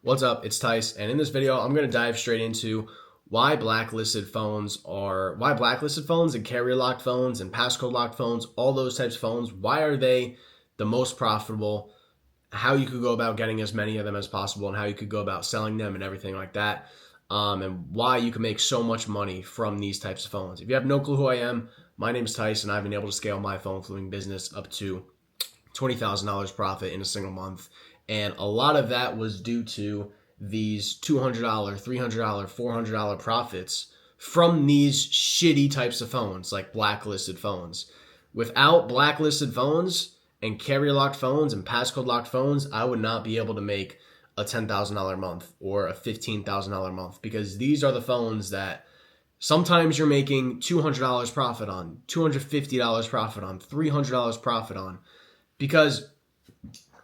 What's up? It's Tice, and in this video, I'm going to dive straight into why blacklisted phones and carrier locked phones and passcode locked phones, all those types of phones, why are they the most profitable, how you could go about getting as many of them as possible, and how you could go about selling them and everything like that, and why you can make so much money from these types of phones. If you have no clue who I am, my name is Tice, and I've been able to scale my phone flipping business up to $20,000 profit in a single month. And a lot of that was due to these $200, $300, $400 profits from these shitty types of phones, like blacklisted phones. Without blacklisted phones and carrier locked phones and passcode locked phones, I would not be able to make a $10,000 a month or a $15,000 a month, because these are the phones that sometimes you're making $200 profit on, $250 profit on, $300 profit on. Because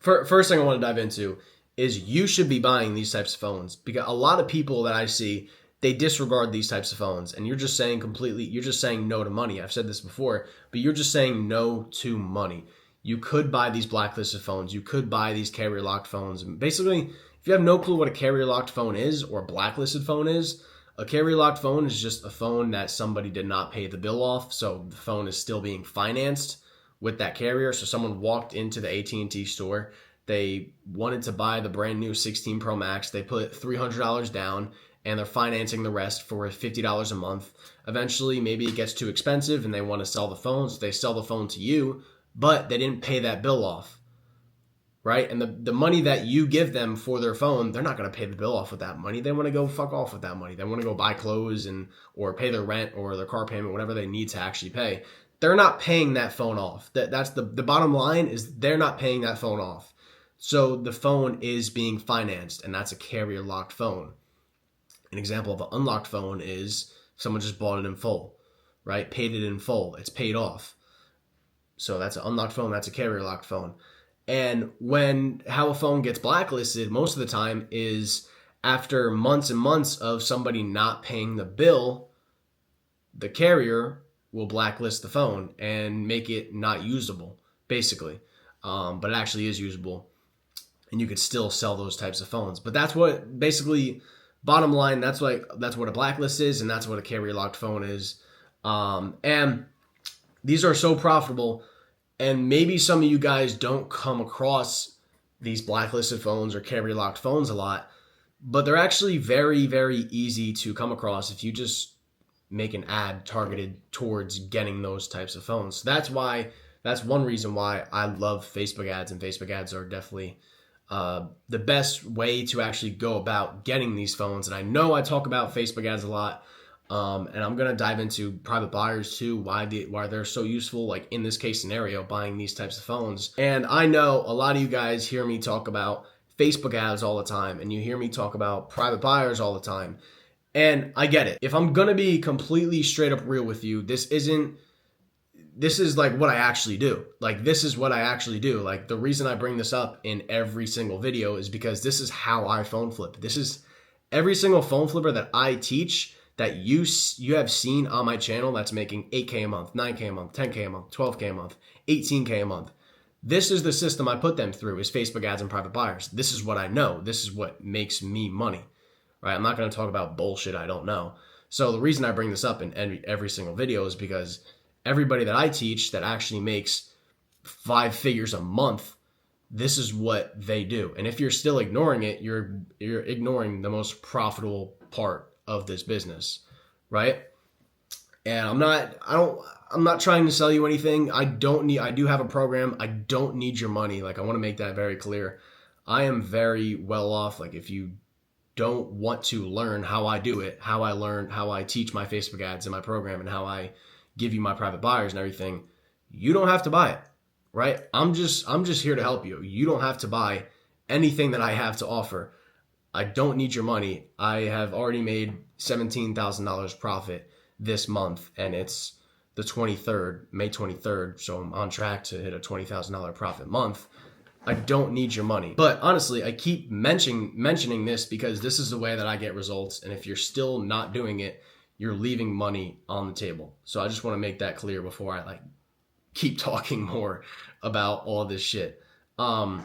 first thing I want to dive into is you should be buying these types of phones, because a lot of people that I see, they disregard these types of phones, and you're just saying no to money. I've said this before, but you're just saying no to money. You could buy these blacklisted phones. You could buy these carrier locked phones. And basically, if you have no clue what a carrier locked phone is or a blacklisted phone is, a carrier locked phone is just a phone that somebody did not pay the bill off, so the phone is still being financed with that carrier. So someone walked into the AT&T store, they wanted to buy the brand new 16 Pro Max, they put $300 down, and they're financing the rest for $50 a month. Eventually, maybe it gets too expensive and they want to sell the phone, so they sell the phone to you, but they didn't pay that bill off, right? And the money that you give them for their phone, they're not going to pay the bill off with that money. They want to go fuck off with that money. They want to go buy clothes or pay their rent or their car payment, whatever they need to actually pay. They're not paying that phone off. That's the bottom line, is they're not paying that phone off. So the phone is being financed, and that's a carrier locked phone. An example of an unlocked phone is someone just bought it in full, right? Paid it in full. It's paid off. So that's an unlocked phone. That's a carrier locked phone. And how a phone gets blacklisted most of the time is after months and months of somebody not paying the bill, the carrier will blacklist the phone and make it not usable, basically. But it actually is usable, and you could still sell those types of phones. But that's what, basically, bottom line, that's what a blacklist is, and that's what a carrier locked phone is. And these are so profitable, and maybe some of you guys don't come across these blacklisted phones or carrier locked phones a lot, but they're actually very, very easy to come across if you just make an ad targeted towards getting those types of phones. So that's one reason why I love Facebook ads, and Facebook ads are definitely the best way to actually go about getting these phones. And I know I talk about Facebook ads a lot, and I'm going to dive into private buyers too, why they're so useful, like in this case scenario, buying these types of phones. And I know a lot of you guys hear me talk about Facebook ads all the time, and you hear me talk about private buyers all the time. And I get it. If I'm going to be completely straight up real with you, this is like what I actually do. Like, this is what I actually do. Like, the reason I bring this up in every single video is because this is how I phone flip. This is every single phone flipper that I teach that you have seen on my channel that's making 8K a month, 9K a month, 10K a month, 12K a month, 18K a month. This is the system I put them through, is Facebook ads and private buyers. This is what I know. This is what makes me money. Right? I'm not going to talk about bullshit I don't know. So the reason I bring this up in every single video is because everybody that I teach that actually makes 5 figures a month, this is what they do. And if you're still ignoring it, you're ignoring the most profitable part of this business, right? And I'm not trying to sell you anything. I do have a program. I don't need your money. Like, I want to make that very clear. I am very well off. Like, if you don't want to learn how I do it, how I teach my Facebook ads in my program, and how I give you my private buyers and everything, you don't have to buy it, right? I'm just here to help you. You don't have to buy anything that I have to offer. I don't need your money. I have already made $17,000 profit this month, and it's the 23rd, May 23rd, so I'm on track to hit a $20,000 profit month. I don't need your money. But honestly, I keep mentioning this because this is the way that I get results, and if you're still not doing it, you're leaving money on the table. So I just want to make that clear before I keep talking more about all this shit. But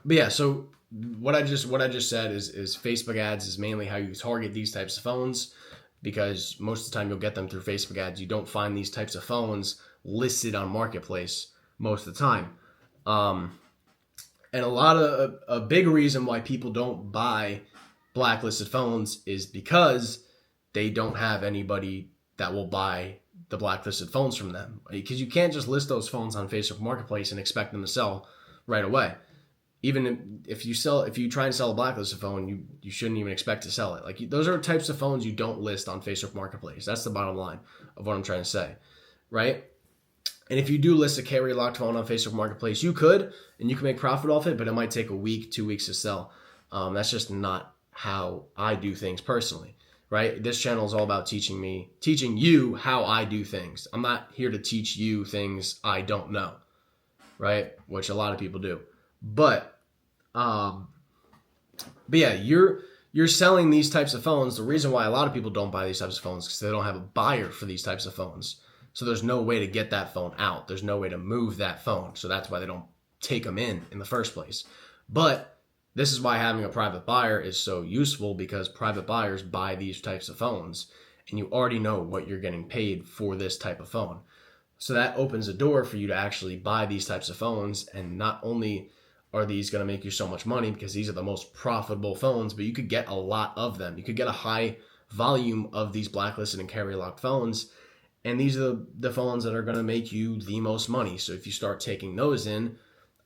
yeah, so what I just said is Facebook ads is mainly how you target these types of phones, because most of the time you'll get them through Facebook ads. You don't find these types of phones listed on Marketplace most of the time. And a big reason why people don't buy blacklisted phones is because they don't have anybody that will buy the blacklisted phones from them. Because you can't just list those phones on Facebook Marketplace and expect them to sell right away. Even if you try and sell a blacklisted phone, you shouldn't even expect to sell it. Like, those are types of phones you don't list on Facebook Marketplace. That's the bottom line of what I'm trying to say, right? And if you do list a carrier locked phone on Facebook Marketplace, you could, and you can make profit off it, but it might take a week, 2 weeks to sell. That's just not how I do things personally, right? This channel is all about teaching you how I do things. I'm not here to teach you things I don't know, right? Which a lot of people do. But yeah, you're selling these types of phones. The reason why a lot of people don't buy these types of phones is because they don't have a buyer for these types of phones. So there's no way to get that phone out. There's no way to move that phone. So that's why they don't take them in the first place. But this is why having a private buyer is so useful, because private buyers buy these types of phones and you already know what you're getting paid for this type of phone. So that opens a door for you to actually buy these types of phones. And not only are these going to make you so much money because these are the most profitable phones, but you could get a lot of them. You could get a high volume of these blacklisted and carrier locked phones. And these are the phones that are going to make you the most money. So if you start taking those in,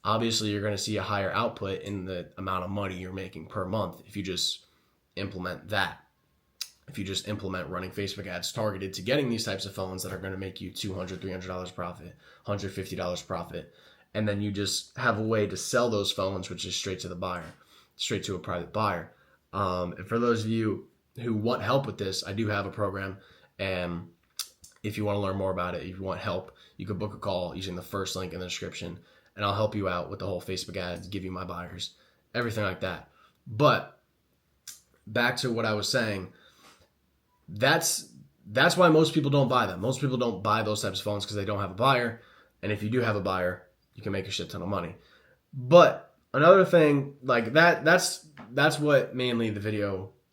obviously you're going to see a higher output in the amount of money you're making per month if you just implement that. If you just implement running Facebook ads targeted to getting these types of phones that are going to make you $200, $300 profit, $150 profit. And then you just have a way to sell those phones, which is straight to the buyer, straight to a private buyer. And for those of you who want help with this, I do have a program. And if you want to learn more about it, if you want help, you can book a call using the first link in the description, and I'll help you out with the whole Facebook ads, give you my buyers, everything like that. But back to what I was saying, that's why most people don't buy them. Most people don't buy those types of phones because they don't have a buyer. And if you do have a buyer, you can make a shit ton of money. But another thing like that's what mainly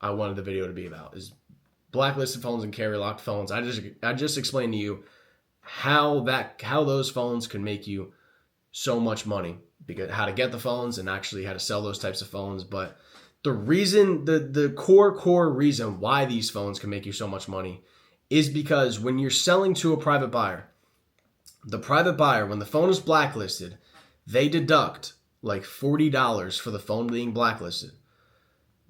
I wanted the video to be about, is blacklisted phones and carrier locked phones. I just explained to you how those phones can make you so much money, because how to get the phones and actually how to sell those types of phones. But the reason, the core reason why these phones can make you so much money is because when you're selling to a private buyer, the private buyer, when the phone is blacklisted, they deduct like $40 for the phone being blacklisted.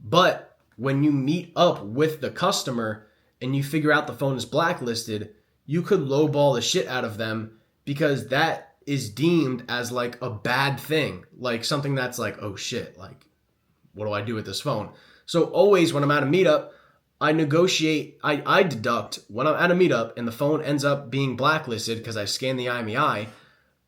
But when you meet up with the customer and you figure out the phone is blacklisted, you could lowball the shit out of them, because that is deemed as like a bad thing, like something that's like, oh shit, like what do I do with this phone? So always when I'm at a meetup, I negotiate, I deduct when I'm at a meetup and the phone ends up being blacklisted because I scan the IMEI,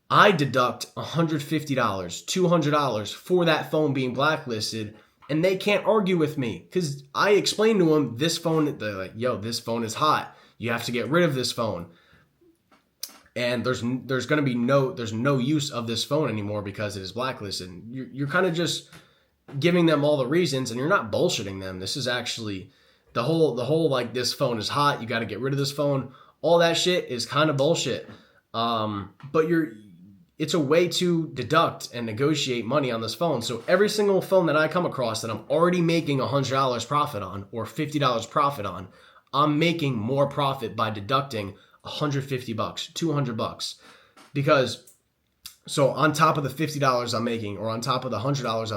I deduct $150, $200 for that phone being blacklisted. And they can't argue with me because I explained to them this phone, they're like, yo, this phone is hot. You have to get rid of this phone. And there's going to be no use of this phone anymore because it is blacklisted. You're kind of just giving them all the reasons, and you're not bullshitting them. This is actually the whole like, this phone is hot, you got to get rid of this phone. All that shit is kind of bullshit. But it's a way to deduct and negotiate money on this phone. So every single phone that I come across that I'm already making $100 profit on or $50 profit on, I'm making more profit by deducting $150, $200. Because so on top of the $50 I'm making, or on top of the $100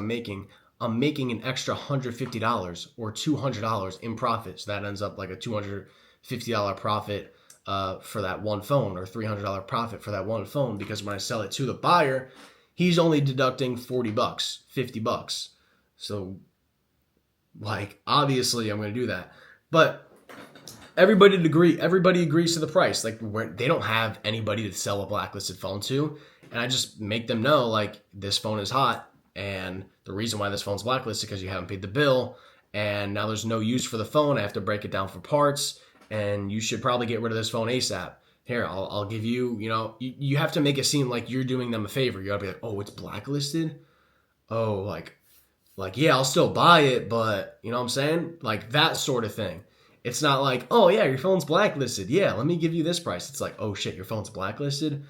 I'm making an extra $150 or $200 in profit. So that ends up like a $250 profit for that one phone, or $300 profit for that one phone, because when I sell it to the buyer, he's only deducting $40, $50. So like, obviously I'm going to do that, but everybody agrees to the price. Like, they don't have anybody to sell a blacklisted phone to. And I just make them know, like, this phone is hot, and the reason why this phone's blacklisted because you haven't paid the bill, and now there's no use for the phone. I have to break it down for parts, and you should probably get rid of this phone ASAP. Here, I'll give you, you have to make it seem like you're doing them a favor. You gotta be like, oh, it's blacklisted? Oh, like, like, yeah, I'll still buy it, but you know what I'm saying? Like that sort of thing. It's not like, oh yeah, your phone's blacklisted. Yeah, let me give you this price. It's like, oh shit, your phone's blacklisted.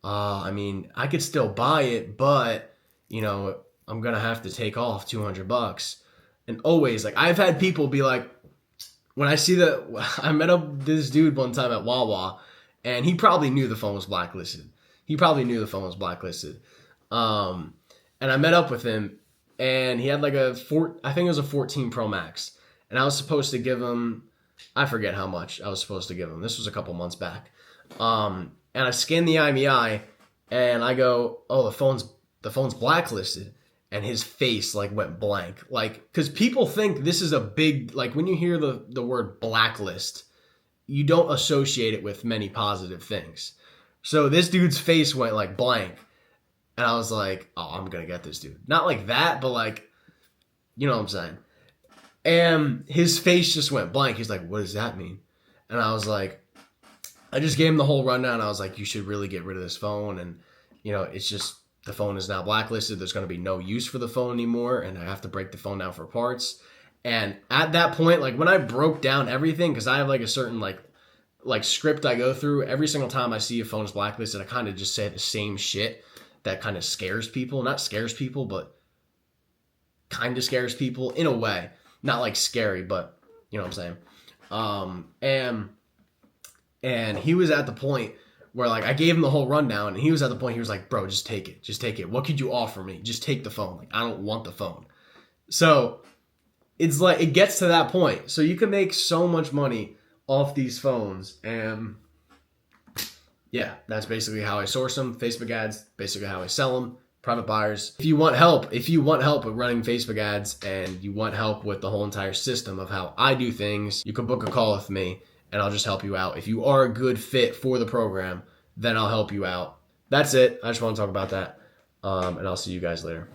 I mean, I could still buy it, but you know, I'm gonna have to take off $200. And always, like, I've had people be like, when I see I met up this dude one time at Wawa, and he probably knew the phone was blacklisted. He probably knew the phone was blacklisted. And I met up with him, and he had like I think it was a 14 Pro Max, and I was supposed to give him, I forget how much I was supposed to give him. This was a couple months back. And I scanned the IMEI, and I go, oh, the phone's blacklisted. And his face like went blank. Like, because people think this is a big, like when you hear the word blacklist, you don't associate it with many positive things. So this dude's face went like blank. And I was like, oh, I'm going to get this dude. Not like that, but like, you know what I'm saying? And his face just went blank. He's like, what does that mean? And I was like, I just gave him the whole rundown. I was like, you should really get rid of this phone. And, you know, it's just, the phone is now blacklisted. There's going to be no use for the phone anymore. And I have to break the phone down for parts. And at that point, like when I broke down everything, because I have like a certain like script I go through, every single time I see a phone is blacklisted, I kind of just say the same shit that kind of scares people. Not scares people, but kind of scares people in a way. Not like scary, but you know what I'm saying? And he was at the point where like I gave him the whole rundown, and he was at the point he was like, bro, just take it. Just take it. What could you offer me? Just take the phone. Like, I don't want the phone. So it's like, it gets to that point. So you can make so much money off these phones. And yeah, that's basically how I source them. Facebook ads, basically how I sell them. Private buyers. If you want help with running Facebook ads, and you want help with the whole entire system of how I do things, you can book a call with me, and I'll just help you out. If you are a good fit for the program, then I'll help you out. That's it. I just want to talk about that. And I'll see you guys later.